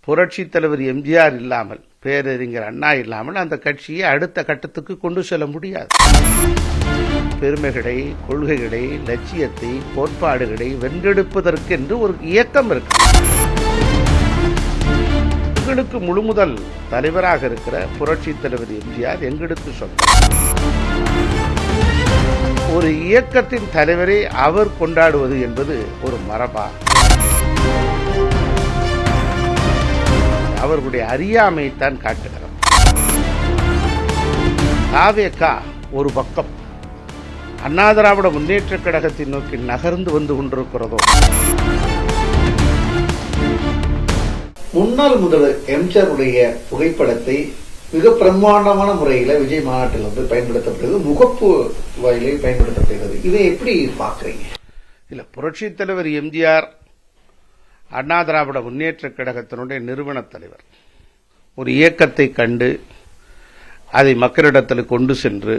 புரட்சித் தலைவர் எம்ஜிஆர் இல்லாமல், பேரறிஞர் அண்ணா இல்லாமல் அந்த கட்சியை அடுத்த கட்டத்துக்கு கொண்டு செல்ல முடியாது. பெருமைகளை, கொள்கைகளை, லட்சியத்தை, கோட்பாடுகளை வென்றெடுப்பதற்கு என்று ஒரு இயக்கம் இருக்கு. எங்களுக்கு முழுமுதல் தலைவராக இருக்கிற புரட்சித் தலைவர் எம்ஜிஆர் எங்களுக்கு சொந்தம். ஒரு இயக்கத்தின் தலைவரை அவர் கொண்டாடுவது என்பது ஒரு மரபா? அவர்களுடைய அறியாமையைத்தான் காட்டுகிறது. தாவேகா ஒரு பக்கம் அண்ணா திராவிட முன்னேற்ற கழகத்தை நோக்கி நகர்ந்து வந்து கொண்டிருக்கிறதோ. முன்னாள் முதல்வர் எம்ஜிஆருடைய புகைப்படத்தை மிக பிரம்மாண்டமான முறையில் விஜய் மாநாட்டில் வந்து பயன்படுத்தப்படுகிறது, முகப்பு வாயிலே பயன்படுத்தப்படுகிறது. இதை எப்படி பார்க்குறீங்க? இல்ல, புரட்சித் தலைவர் எம்ஜிஆர் அண்ணா திராவிட முன்னேற்ற கழகத்தினுடைய நிறுவன தலைவர். ஒரு இயக்கத்தை கண்டு அதை மக்களிடத்தில் கொண்டு சென்று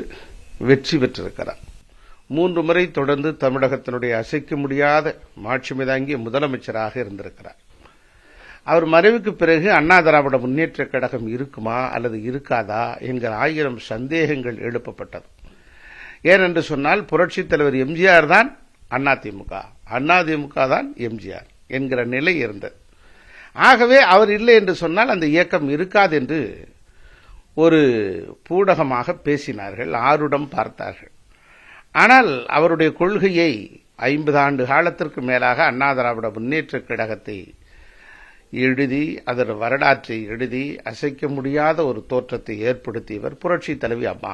வெற்றி பெற்றிருக்கிறார். 3 முறை தொடர்ந்து தமிழகத்தினுடைய அசைக்க முடியாத மாட்சிமை தாங்கிய முதலமைச்சராக இருந்திருக்கிறார். அவர் மறைவுக்கு பிறகு அண்ணா திராவிட முன்னேற்ற கழகம் இருக்குமா அல்லது இருக்காதா என்கிற 1000 சந்தேகங்கள் எழுப்பப்பட்டது. ஏனென்று சொன்னால் புரட்சித் தலைவர் எம்ஜிஆர் தான் அதிமுக, அதிமுக தான் எம்ஜிஆர் என்கிற நிலை இருந்தது. ஆகவே அவர் இல்லை என்று சொன்னால் அந்த இயக்கம் இருக்காது என்று ஒரு பூடகமாக பேசினார்கள், ஆருடம் பார்த்தார்கள். ஆனால் அவருடைய கொள்கையை 50 ஆண்டு காலத்திற்கு மேலாக அண்ணா திராவிட முன்னேற்ற கழகத்தை எழுதி, அதன் வரலாற்றை எழுதி அசைக்க முடியாத ஒரு தோற்றத்தை ஏற்படுத்தியவர் புரட்சி தலைவி அம்மா.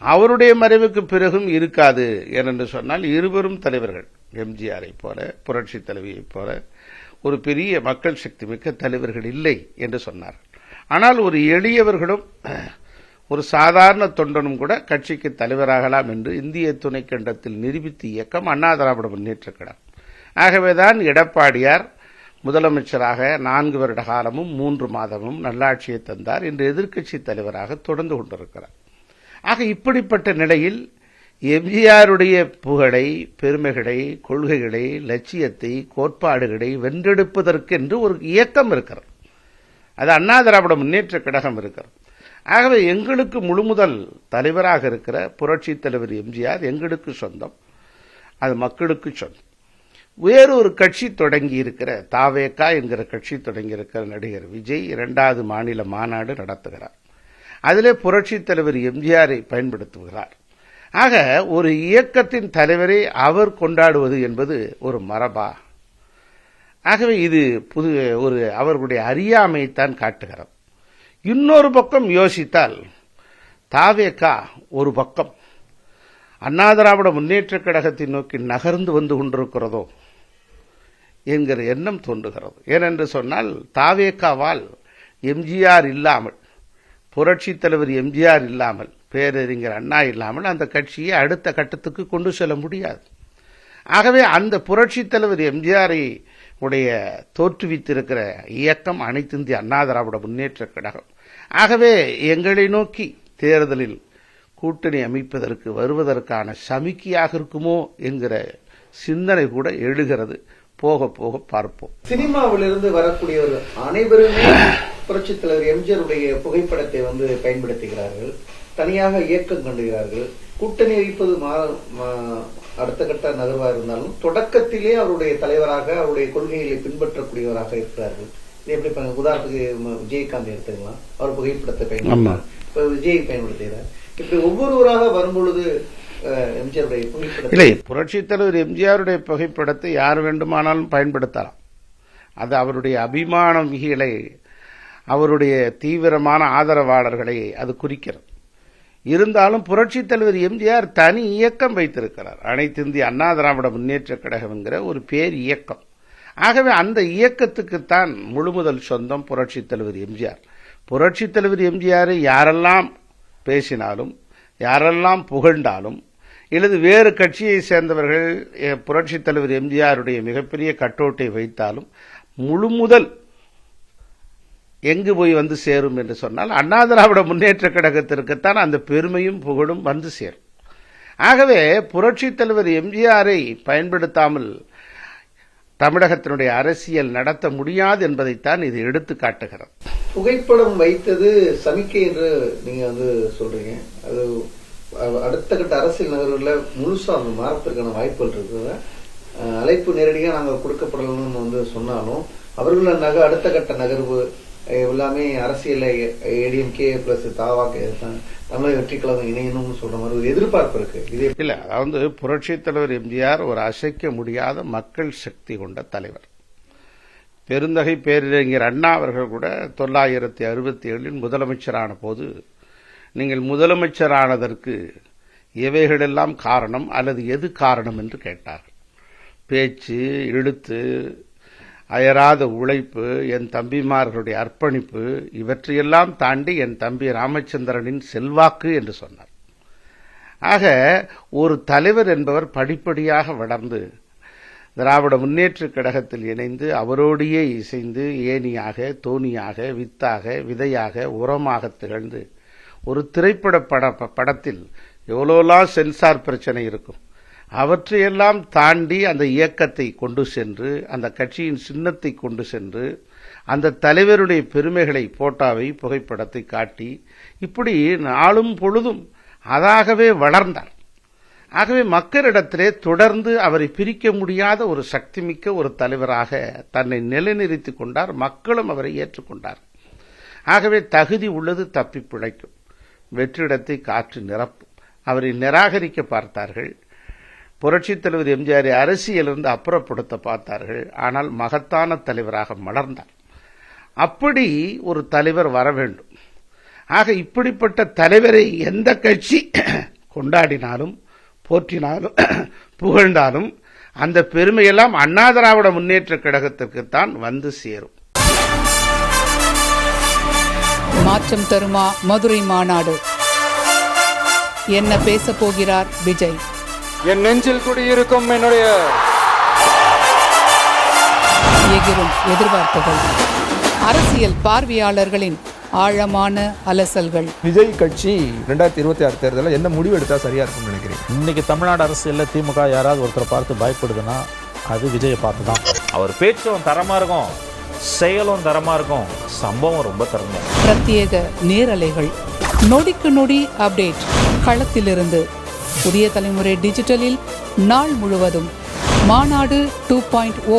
அவருடைய மறைவுக்கு பிறகும் இருக்காது ஏனென்று சொன்னால் இருவரும் தலைவர்கள், எம்ஜிஆரை போல புரட்சி தலைவியை போல ஒரு பெரிய மக்கள் சக்தி மிக்க தலைவர்கள் இல்லை என்று சொன்னார். ஆனால் ஒரு எளியவர்களும் ஒரு சாதாரண தொண்டனும் கூட கட்சிக்கு தலைவராகலாம் என்று இந்திய துணைக்கண்டத்தில் நிரூபித்த இயக்கம் அண்ணா திராவிட முன்னேற்ற கழகம். ஆகவேதான் எடப்பாடியார் முதலமைச்சராக 4 வருட காலமும் 3 மாதமும் நல்லாட்சியை தந்தார். இன்று எதிர்க்கட்சி தலைவராக தொடர்ந்து கொண்டிருக்கிறார். ஆக இப்படிப்பட்ட நிலையில் எம்ஜிஆருடைய புகழை, பெருமைகளை, கொள்கைகளை, லட்சியத்தை, கோட்பாடுகளை வென்றெடுப்பதற்கு என்று ஒரு இயக்கம் இருக்கிறது. அது அண்ணா திராவிட முன்னேற்ற கழகம் இருக்கிறது. ஆகவே எங்களுக்கு முழுமுதல் தலைவராக இருக்கிற புரட்சி தலைவர் எம்ஜிஆர் எங்களுக்கு சொந்தம், அது மக்களுக்கு சொந்தம். வேறொரு கட்சி தொடங்கி இருக்கிற தாவேகா என்கிற கட்சி தொடங்கி இருக்கிற நடிகர் விஜய் 2வது மாநில மாநாடு நடத்துகிறார். அதிலே புரட்சித் தலைவர் எம்ஜிஆரை பயன்படுத்துகிறார். ஆக ஒரு இயக்கத்தின் தலைவரை அவர் கொண்டாடுவது என்பது ஒரு மரபா? ஆகவே இது அவர்களுடைய அறியாமையைத்தான் காட்டுகிறது. இன்னொரு பக்கம் யோசித்தால் தாவேகா ஒரு பக்கம் அண்ணா திராவிட முன்னேற்ற கழகத்தை நோக்கி நகர்ந்து வந்து கொண்டிருக்கிறதோ என்கிற எண்ணம் தோன்றுகிறது. ஏனென்று சொன்னால் தாவேகாவால் எம்ஜிஆர் இல்லாமல், புரட்சித் தலைவர் எம்ஜிஆர் இல்லாமல், பேரறிஞர் அண்ணா இல்லாமல் அந்த கட்சியை அடுத்த கட்டத்துக்கு கொண்டு செல்ல முடியாது. ஆகவே அந்த புரட்சித் தலைவர் எம்ஜிஆரை உடைய தோற்றுவித்திருக்கிற இயக்கம் அனைத்து இந்திய அண்ணா திராவிட முன்னேற்ற கழகம். ஆகவே எங்களை நோக்கி தேர்தலில் கூட்டணி அமைப்பதற்கு வருவதற்கான சமிக்கையாக இருக்குமோ என்கிற சிந்தனை கூட எழுகிறது. போக போக பார்ப்போம். சினிமாவிலிருந்து வரக்கூடியவர்கள் அனைவருமே புரட்சித் தலைவர் எம்ஜிஆருடைய புகைப்படத்தை வந்து பயன்படுத்துகிறார்கள், தனியாக இயக்கம் கண்டுகிறார்கள். கூட்டணி வைப்பது அடுத்த கட்ட நகர்வாக இருந்தாலும் தொடக்கத்திலே அவருடைய தலைவராக அவருடைய கொள்கைகளை பின்பற்றக்கூடியவராக இருக்கிறார்கள். இது எப்படி உதாரணத்துக்கு விஜயகாந்த் எடுத்துக்கலாம், அவர் புகைப்படத்தை பயன்படுத்தினார், இப்ப விஜய் பயன்படுத்துகிறார். இப்படி ஒவ்வொருவராக வரும்பொழுது எம்ஜிஆருடைய புகைப்படம் இல்லை, புரட்சித் தலைவர் எம்ஜிஆருடைய புகைப்படத்தை யார் வேண்டுமானாலும் பயன்படுத்தலாம். அது அவருடைய அபிமானமிகளை, அவருடைய தீவிரமான ஆதரவாளர்களை அது குறிக்கிறது. இருந்தாலும் புரட்சித் தலைவர் எம்ஜிஆர் தனி இயக்கம் வைத்திருக்கிறார், அனைத்து இந்திய அண்ணா திராவிட முன்னேற்ற கழகம் என்கிற ஒரு பேர் இயக்கம். ஆகவே அந்த இயக்கத்துக்குத்தான் முழுமுதல் சொந்தம் புரட்சித் தலைவர் எம்ஜிஆர். புரட்சித் தலைவர் எம்ஜிஆரை யாரெல்லாம் பேசினாலும், யாரெல்லாம் புகழ்ந்தாலும், இல்லது வேறு கட்சியை சேர்ந்தவர்கள் புரட்சித் தலைவர் எம்ஜிஆருடைய மிகப்பெரிய கட்டோட்டை வைத்தாலும் முழுமுதல் எங்கு போய் வந்து சேரும் என்று சொன்னால் அண்ணா திராவிட முன்னேற்ற கழகத்திற்குத்தான் அந்த பெருமையும் புகழும் வந்து சேரும். ஆகவே புரட்சித் தலைவர் எம்ஜிஆரை பயன்படுத்தாமல் தமிழகத்தினுடைய அரசியல் நடத்த முடியாது என்பதைத்தான் இது எடுத்து காட்டுகிறது. புகைப்படம் வைத்தது சமிக்கை என்று நீங்க வந்து சொல்றீங்க. அது அடுத்த கட்ட அரசியல் நகர்வுல முழுசா அந்த மாறத்திற்கான வாய்ப்புகள் இருக்குது. அழைப்பு நேரடியாக நாங்கள் கொடுக்கப்படணும்னு வந்து சொன்னாலும் அவர்கள் அடுத்த கட்ட நகர்வு எல்லாமே அரசியல் ஏடிஎம்கே பிளஸ் தாவாக தமிழக வெற்றி கழகம் இணையணும்னு சொல்ற மாதிரி ஒரு எதிர்பார்ப்பு இருக்கு. இதே இல்ல, அதாவது புரட்சித் தலைவர் எம்ஜிஆர் ஒரு அசைக்க முடியாத மக்கள் சக்தி கொண்ட தலைவர். பெருந்தகை பேரறிஞர் அண்ணா அவர்கள் கூட 1967 முதலமைச்சரான போது, நீங்கள் முதலமைச்சரானதற்கு எவைகளெல்லாம் காரணம் அல்லது எது காரணம் என்று கேட்டார்கள். பேச்சு, எழுத்து, அயராத உழைப்பு, என் தம்பிமார்களுடைய அர்ப்பணிப்பு, இவற்றையெல்லாம் தாண்டி என் தம்பி ராமச்சந்திரனின் செல்வாக்கு என்று சொன்னார். ஆக ஒரு தலைவர் என்பவர் படிப்படியாக வளர்ந்து திராவிட முன்னேற்றக் கழகத்தில் இணைந்து அவரோடையே இசைந்து ஏணியாக, தோணியாக, வித்தாக, விதையாக, உரமாக திகழ்ந்து ஒரு திரைப்பட படத்தில் எவ்வளோலாம் சென்சார் பிரச்சனை இருக்கும், அவற்றையெல்லாம் தாண்டி அந்த இயக்கத்தை கொண்டு சென்று, அந்த கட்சியின் சின்னத்தை கொண்டு சென்று, அந்த தலைவருடைய பெருமைகளை, போட்டோவை, புகைப்படத்தை காட்டி, இப்படி நாளும் பொழுதும் அதாகவே வளர்ந்தார். ஆகவே மக்களிடத்திலே தொடர்ந்து அவரை பிரிக்க முடியாத ஒரு சக்திமிக்க ஒரு தலைவராக தன்னை நிலைநிறுத்திக் கொண்டார். மக்களும் அவரை ஏற்றுக்கொண்டார். ஆகவே தகுதி உள்ளது தப்பி பிழைக்கும், வெற்றிடத்தை காற்று நிரப்பும். அவரை நிராகரிக்க பார்த்தார்கள். புரட்சித் தலைவர் எம்ஜிஆரை அரசியலிருந்து அப்புறப்படுத்த பார்த்தார்கள். ஆனால் மகத்தான தலைவராக மலர்ந்தார். அப்படி ஒரு தலைவர் வர வேண்டும். ஆக இப்படிப்பட்ட தலைவரை எந்த கட்சி கொண்டாடினாலும், போற்றினாலும், புகழ்ந்தாலும் அந்த பெருமையெல்லாம் அண்ணா திராவிட முன்னேற்றக் கழகத்திற்குத்தான் வந்து சேரும். மாற்றம் தருமா மதுரை மாநாடு? என்ன பேச போகிறார் விஜய்? என் நெஞ்சில் குடியிருக்கும் என்னுடைய எகிரும் எதிர்பார்ப்புகள், அரசியல் பார்வையாளர்களின் ஆழமான அலசல்கள். விஜய் கட்சி 2026 தேர்தலில் என்ன முடிவு எடுத்தா சரியா இருக்கும்னு நினைக்கிறீங்க? இன்னைக்கு தமிழ்நாடு அரசியலில் திமுக யாராவது ஒருத்தரை பார்த்து பயப்படுதுன்னா அது விஜயை பார்த்து தான். அவர் பேச்சும் தரமா இருக்கும், செயலும் தரமா இருக்கும், சம்பவம் ரொம்ப தரமா. பிரத்யேக நேரலைகள், நொடிக்கு நொடி அப்டேட் களத்திலிருந்து. புதிய தலைமுறை டிஜிட்டலில் நாள் முழுவதும் மாநாடு 2.0.